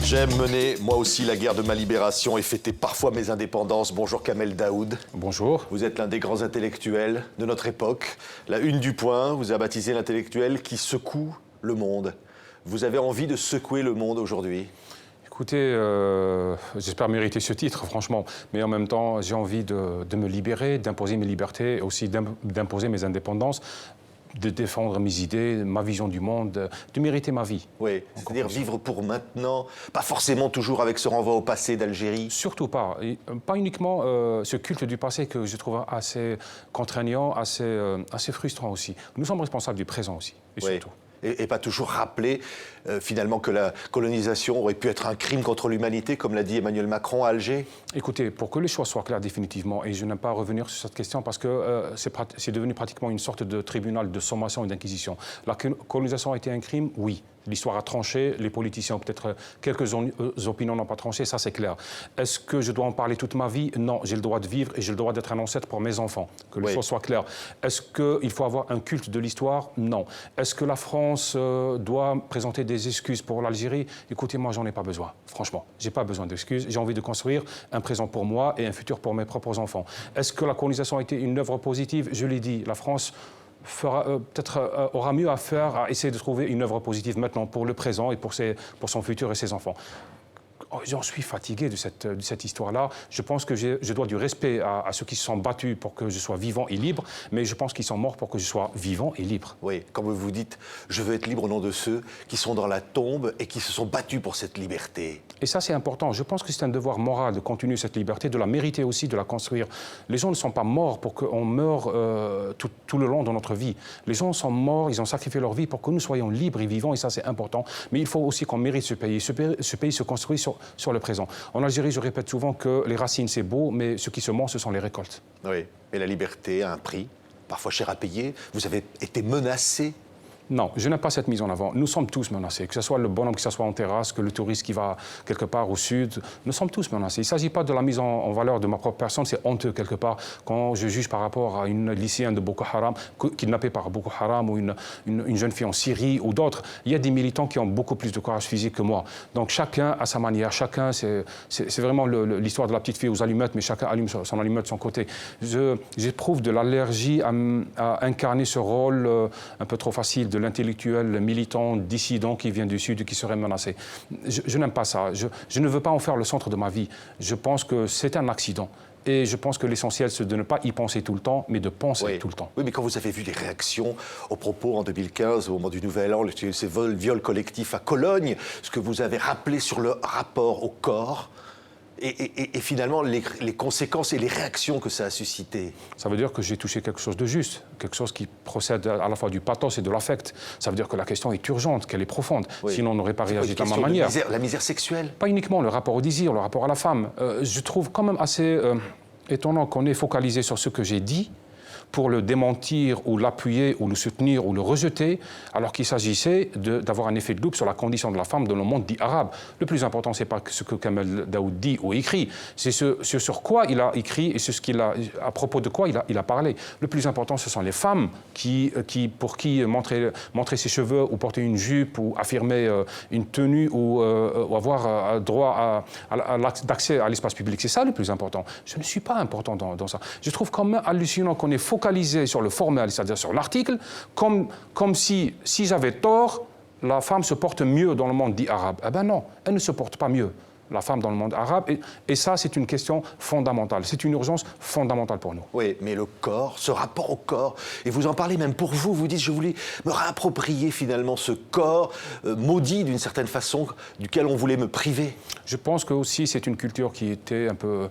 J'aime mener, moi aussi, la guerre de ma libération et fêter parfois mes indépendances. Bonjour Kamel Daoud. Bonjour. Vous êtes l'un des grands intellectuels de notre époque. La une du Point vous a baptisé l'intellectuel qui secoue le monde. Vous avez envie de secouer le monde aujourd'hui? Écoutez, j'espère mériter ce titre, franchement. Mais en même temps, j'ai envie de me libérer, d'imposer mes libertés, aussi d'imposer mes indépendances, de défendre mes idées, ma vision du monde, de mériter ma vie. Oui, c'est-à-dire vivre pour maintenant, pas forcément toujours avec ce renvoi au passé d'Algérie. Surtout pas. Et pas uniquement ce culte du passé que je trouve assez contraignant, assez frustrant aussi. Nous sommes responsables du présent aussi, et Oui. surtout. Et pas toujours rappeler finalement que la colonisation aurait pu être un crime contre l'humanité, comme l'a dit Emmanuel Macron à Alger. Écoutez, pour que les choses soient claires définitivement, et je n'aime pas revenir sur cette question parce que c'est devenu pratiquement une sorte de tribunal de sommation et d'inquisition. La colonisation a été un crime, oui. L'histoire a tranché, les politiciens ont peut-être quelques opinions n'ont pas tranché, ça c'est clair. Est-ce que je dois en parler toute ma vie? Non, j'ai le droit de vivre et j'ai le droit d'être un ancêtre pour mes enfants, que les choses soient claires. Est-ce qu'il faut avoir un culte de l'histoire? Non. Est-ce que la France doit présenter des excuses pour l'Algérie? Écoutez, moi j'en ai pas besoin, franchement. J'ai pas besoin d'excuses, j'ai envie de construire un présent pour moi et un futur pour mes propres enfants. Est-ce que la colonisation a été une œuvre positive? Je l'ai dit, la France aura mieux à faire à essayer de trouver une œuvre positive maintenant pour le présent et pour son futur et ses enfants. J'en suis fatigué de cette histoire-là. Je pense que je dois du respect à ceux qui se sont battus pour que je sois vivant et libre, mais je pense qu'ils sont morts pour que je sois vivant et libre. Oui, comme vous dites, je veux être libre au nom de ceux qui sont dans la tombe et qui se sont battus pour cette liberté. Et ça, c'est important. Je pense que c'est un devoir moral de continuer cette liberté, de la mériter aussi, de la construire. Les gens ne sont pas morts pour qu'on meure tout le long de notre vie. Les gens sont morts, ils ont sacrifié leur vie pour que nous soyons libres et vivants, et ça, c'est important. Mais il faut aussi qu'on mérite ce pays. Ce pays se construit sur le présent. En Algérie, je répète souvent que les racines, c'est beau, mais ce qui se mange, ce sont les récoltes. Oui, et la liberté a un prix, parfois cher à payer. Vous avez été menacé. Non, je n'aime pas cette mise en avant. Nous sommes tous menacés, que ce soit le bonhomme qui s'assoit en terrasse, que le touriste qui va quelque part au sud. Nous sommes tous menacés. Il ne s'agit pas de la mise en valeur de ma propre personne, c'est honteux quelque part quand je juge par rapport à une lycéenne de Boko Haram, kidnappée par Boko Haram, ou une jeune fille en Syrie ou d'autres. Il y a des militants qui ont beaucoup plus de courage physique que moi. Donc chacun à sa manière, chacun, c'est vraiment l'histoire de la petite fille aux allumettes, mais chacun allume son allumette de son côté. J'éprouve de l'allergie à incarner ce rôle un peu trop facile de l'intellectuel militant, dissident qui vient du Sud et qui serait menacé. Je n'aime pas ça. Je ne veux pas en faire le centre de ma vie. Je pense que c'est un accident. Et je pense que l'essentiel, c'est de ne pas y penser tout le temps, mais de penser tout le temps. Oui, mais quand vous avez vu les réactions aux propos en 2015, au moment du Nouvel An, ces viols collectifs à Cologne, ce que vous avez rappelé sur le rapport au corps, et finalement les conséquences et les réactions que ça a suscité. Ça veut dire que j'ai touché quelque chose de juste, quelque chose qui procède à la fois du pathos et de l'affect. Ça veut dire que la question est urgente, qu'elle est profonde. Oui. Sinon, on n'aurait pas réagi de la même manière. La misère sexuelle? Pas uniquement le rapport au désir, le rapport à la femme. Je trouve quand même assez étonnant qu'on ait focalisé sur ce que j'ai dit pour le démentir ou l'appuyer ou le soutenir ou le rejeter, alors qu'il s'agissait d'avoir un effet de loupe sur la condition de la femme dans le monde dit arabe. Le plus important, ce n'est pas ce que Kamel Daoud dit ou écrit, c'est ce sur quoi il a écrit et à propos de quoi il a parlé. Le plus important, ce sont les femmes pour qui montrer ses cheveux ou porter une jupe ou affirmer une tenue ou avoir droit d'accès à l'espace public. C'est ça le plus important. Je ne suis pas important dans ça. Je trouve quand même hallucinant qu'on ait focalisé sur le formel, c'est-à-dire sur l'article, comme si j'avais tort, la femme se porte mieux dans le monde dit arabe. Eh bien non, elle ne se porte pas mieux, la femme dans le monde arabe. Et ça, c'est une question fondamentale. C'est une urgence fondamentale pour nous. Oui, mais le corps, ce rapport au corps, et vous en parlez même pour vous, vous dites, je voulais me réapproprier finalement ce corps maudit d'une certaine façon, duquel on voulait me priver. Je pense que aussi c'est une culture qui était un peu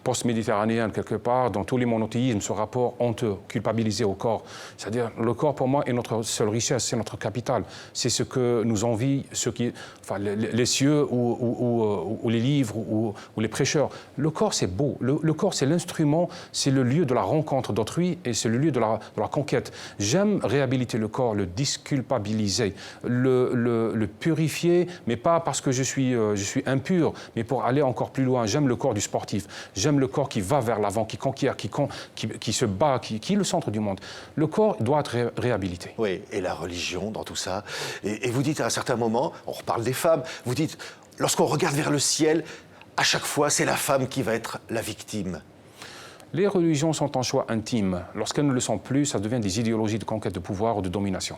post-méditerranéenne quelque part, dans tous les monothéismes, ce rapport honteux, culpabilisé au corps. C'est-à-dire, le corps pour moi est notre seule richesse, c'est notre capital. C'est ce que nous envie, les cieux ou ou les livres ou les prêcheurs. Le corps, c'est beau. Le corps, c'est l'instrument, c'est le lieu de la rencontre d'autrui et c'est le lieu de la conquête. J'aime réhabiliter le corps, le disculpabiliser, le purifier, mais pas parce que je suis impur, mais pour aller encore plus loin. J'aime le corps du sportif. J'aime le corps qui va vers l'avant, qui conquiert, qui se bat, qui est le centre du monde. Le corps doit être réhabilité. Oui, et la religion dans tout ça. Et vous dites à un certain moment, on reparle des femmes, vous dites, lorsqu'on regarde vers le ciel, à chaque fois, c'est la femme qui va être la victime. Les religions sont un choix intime. Lorsqu'elles ne le sont plus, ça devient des idéologies de conquête de pouvoir ou de domination.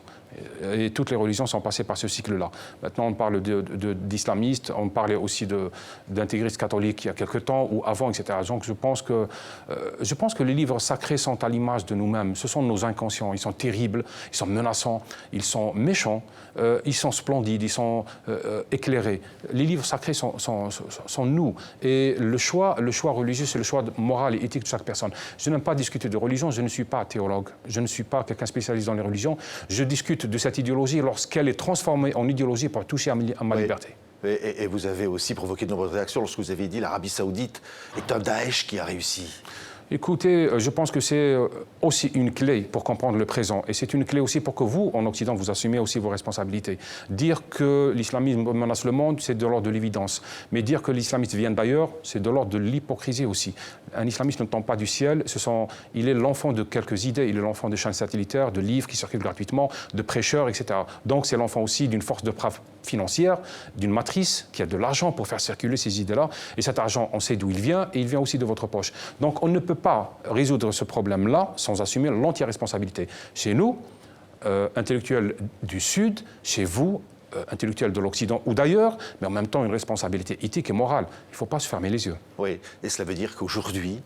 Et toutes les religions sont passées par ce cycle-là. Maintenant, on parle d'islamistes, on parlait aussi d'intégristes catholiques il y a quelque temps ou avant, etc. Donc je pense que les livres sacrés sont à l'image de nous-mêmes. Ce sont nos inconscients. Ils sont terribles, ils sont menaçants, ils sont méchants, ils sont splendides, ils sont éclairés. Les livres sacrés sont nous. Et le choix religieux, c'est le choix moral et éthique de chaque personne. Je n'aime pas discuter de religion, je ne suis pas théologue, je ne suis pas quelqu'un spécialiste dans les religions. Je discute de cette idéologie lorsqu'elle est transformée en idéologie pour toucher à ma liberté. Et vous avez aussi provoqué de nombreuses réactions lorsque vous avez dit l'Arabie Saoudite est un Daesh qui a réussi. Écoutez, je pense que c'est aussi une clé pour comprendre le présent. Et c'est une clé aussi pour que vous, en Occident, vous assumez aussi vos responsabilités. Dire que l'islamisme menace le monde, c'est de l'ordre de l'évidence. Mais dire que l'islamisme vient d'ailleurs, c'est de l'ordre de l'hypocrisie aussi. Un islamiste ne tombe pas du ciel. Il est l'enfant de quelques idées. Il est l'enfant de chaînes satellitaires, de livres qui circulent gratuitement, de prêcheurs, etc. Donc c'est l'enfant aussi d'une force de frappe financière, d'une matrice qui a de l'argent pour faire circuler ces idées-là. Et cet argent, on sait d'où il vient et il vient aussi de votre poche. Donc on ne peut pas résoudre ce problème-là sans assumer l'entière responsabilité. Chez nous, intellectuels du Sud, chez vous, intellectuels de l'Occident ou d'ailleurs, mais en même temps une responsabilité éthique et morale. Il ne faut pas se fermer les yeux. Oui, et cela veut dire qu'aujourd'hui,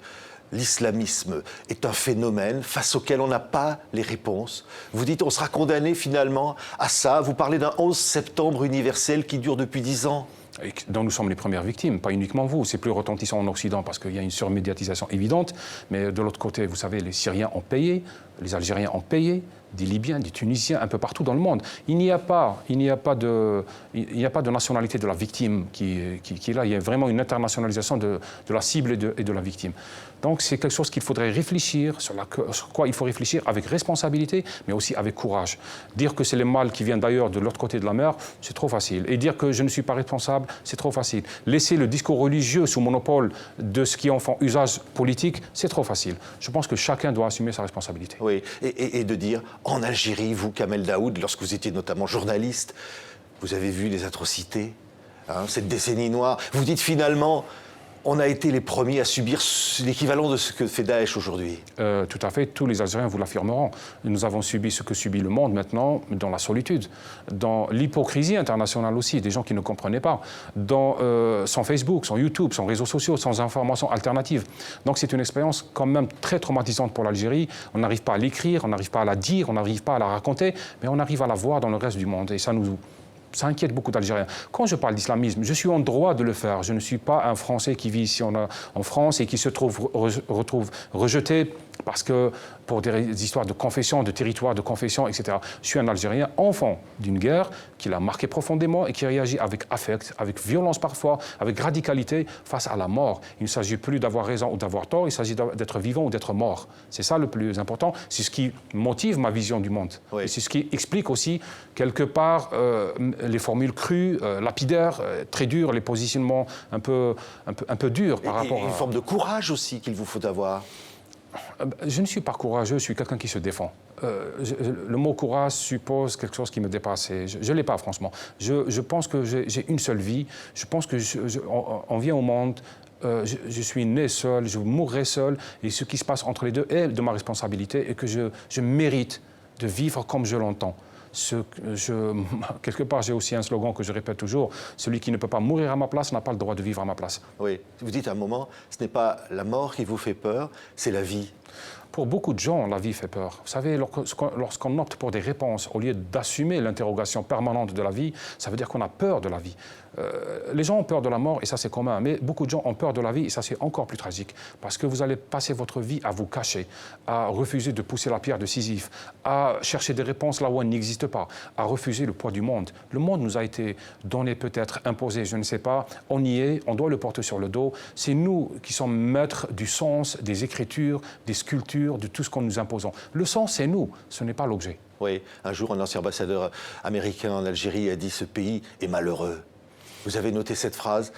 l'islamisme est un phénomène face auquel on n'a pas les réponses. Vous dites on sera condamné finalement à ça. Vous parlez d'un 11 septembre universel qui dure depuis 10 ans. Et dont nous sommes les premières victimes, pas uniquement vous. C'est plus retentissant en Occident parce qu'il y a une surmédiatisation évidente. Mais de l'autre côté, vous savez, les Syriens ont payé, les Algériens ont payé, des Libyens, des Tunisiens, un peu partout dans le monde. Il n'y a pas de nationalité de la victime qui est là. Il y a vraiment une internationalisation de la cible et de la victime. Donc c'est quelque chose qu'il faudrait réfléchir, sur quoi il faut réfléchir avec responsabilité, mais aussi avec courage. Dire que c'est le mal qui vient d'ailleurs de l'autre côté de la mer, c'est trop facile. Et dire que je ne suis pas responsable, c'est trop facile. Laisser le discours religieux sous monopole de ce qui en font usage politique, c'est trop facile. Je pense que chacun doit assumer sa responsabilité. Oui, et de dire, en Algérie, vous, Kamel Daoud, lorsque vous étiez notamment journaliste, vous avez vu les atrocités, cette décennie noire. Vous dites finalement, on a été les premiers à subir l'équivalent de ce que fait Daesh aujourd'hui. Tout à fait, tous les Algériens vous l'affirmeront. Nous avons subi ce que subit le monde maintenant dans la solitude, dans l'hypocrisie internationale aussi, des gens qui ne comprenaient pas, sans Facebook, sans YouTube, sans réseaux sociaux, sans informations alternatives. Donc c'est une expérience quand même très traumatisante pour l'Algérie. On n'arrive pas à l'écrire, on n'arrive pas à la dire, on n'arrive pas à la raconter, mais on arrive à la voir dans le reste du monde. Et ça inquiète beaucoup d'Algériens. Quand je parle d'islamisme, je suis en droit de le faire. Je ne suis pas un Français qui vit ici en France et qui se retrouve rejeté parce que pour des histoires de confession, de territoire, de confession, etc. Je suis un Algérien, enfant d'une guerre qui l'a marqué profondément et qui réagit avec affect, avec violence parfois, avec radicalité face à la mort. Il ne s'agit plus d'avoir raison ou d'avoir tort, il s'agit d'être vivant ou d'être mort. C'est ça le plus important. C'est ce qui motive ma vision du monde. Oui. Et c'est ce qui explique aussi, quelque part, les formules crues, lapidaires, très dures, les positionnements un peu durs par rapport à... une forme de courage aussi qu'il vous faut avoir. Je ne suis pas courageux, je suis quelqu'un qui se défend. Le mot courage suppose quelque chose qui me dépasse. Je ne l'ai pas, franchement. Je pense que j'ai une seule vie. Je pense qu'on vient au monde, je suis né seul, je mourrai seul. Et ce qui se passe entre les deux est de ma responsabilité et que je mérite de vivre comme je l'entends. Quelque part, j'ai aussi un slogan que je répète toujours, celui qui ne peut pas mourir à ma place n'a pas le droit de vivre à ma place. Oui, vous dites à un moment, ce n'est pas la mort qui vous fait peur, c'est la vie. Pour beaucoup de gens, la vie fait peur. Vous savez, lorsqu'on opte pour des réponses au lieu d'assumer l'interrogation permanente de la vie, ça veut dire qu'on a peur de la vie. Les gens ont peur de la mort et ça c'est commun, mais beaucoup de gens ont peur de la vie et ça c'est encore plus tragique parce que vous allez passer votre vie à vous cacher, à refuser de pousser la pierre de Sisyphe, à chercher des réponses là où elles n'existent pas, à refuser le poids du monde. Le monde nous a été donné, peut-être imposé, je ne sais pas, on y est, on doit le porter sur le dos. C'est nous qui sommes maîtres du sens, des écritures, des sculptures, de tout ce qu'on nous impose. Le sens c'est nous, ce n'est pas l'objet. Oui, un jour un ancien ambassadeur américain en Algérie a dit « ce pays est malheureux ». Vous avez noté cette phrase.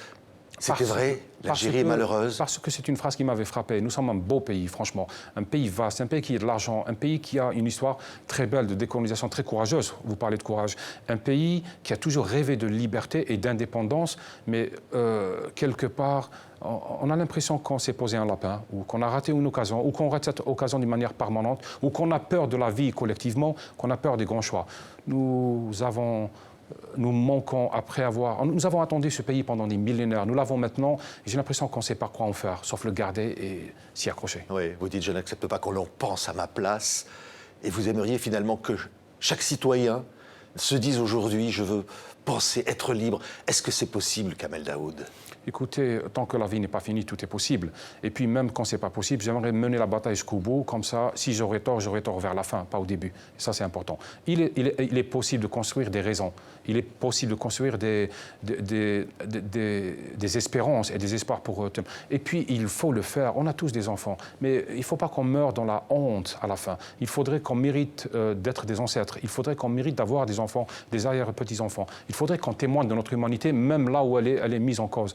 C'était vrai, l'Algérie est malheureuse. Parce que c'est une phrase qui m'avait frappé. Nous sommes un beau pays, franchement. Un pays vaste, un pays qui a de l'argent, un pays qui a une histoire très belle de décolonisation, très courageuse. Vous parlez de courage. Un pays qui a toujours rêvé de liberté et d'indépendance, mais quelque part, on a l'impression qu'on s'est posé un lapin, ou qu'on a raté une occasion, ou qu'on rate cette occasion d'une manière permanente, ou qu'on a peur de la vie collectivement, qu'on a peur des grands choix. Nous manquons Nous avons attendu ce pays pendant des millénaires. Nous l'avons maintenant. Et j'ai l'impression qu'on ne sait pas quoi en faire, sauf le garder et s'y accrocher. Oui, vous dites « je n'accepte pas qu'on l'on pense à ma place ». Et vous aimeriez finalement que chaque citoyen se dise aujourd'hui « je veux penser, être libre ». Est-ce que c'est possible, Kamel Daoud ? Écoutez, tant que la vie n'est pas finie, tout est possible. Et puis même quand ce n'est pas possible, j'aimerais mener la bataille jusqu'au bout. Comme ça, si j'aurais tort vers la fin, pas au début. Et ça, c'est important. Il est possible de construire des raisons. Il est possible de construire des espérances et des espoirs pour eux. Et puis, il faut le faire. On a tous des enfants. Mais il ne faut pas qu'on meure dans la honte à la fin. Il faudrait qu'on mérite d'être des ancêtres. Il faudrait qu'on mérite d'avoir des enfants, des arrière-petits-enfants. Il faudrait qu'on témoigne de notre humanité, même là où elle est mise en cause.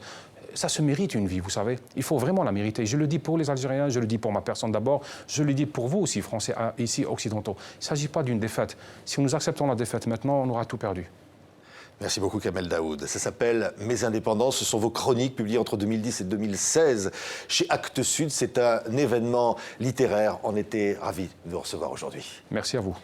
Ça se mérite une vie, vous savez. Il faut vraiment la mériter. Je le dis pour les Algériens, je le dis pour ma personne d'abord, je le dis pour vous aussi, Français, ici, occidentaux. Il ne s'agit pas d'une défaite. Si nous acceptons la défaite maintenant, on aura tout perdu. Merci beaucoup, Kamel Daoud. Ça s'appelle « Mes indépendances ». Ce sont vos chroniques publiées entre 2010 et 2016 chez Actes Sud. C'est un événement littéraire. On était ravis de vous recevoir aujourd'hui. Merci à vous.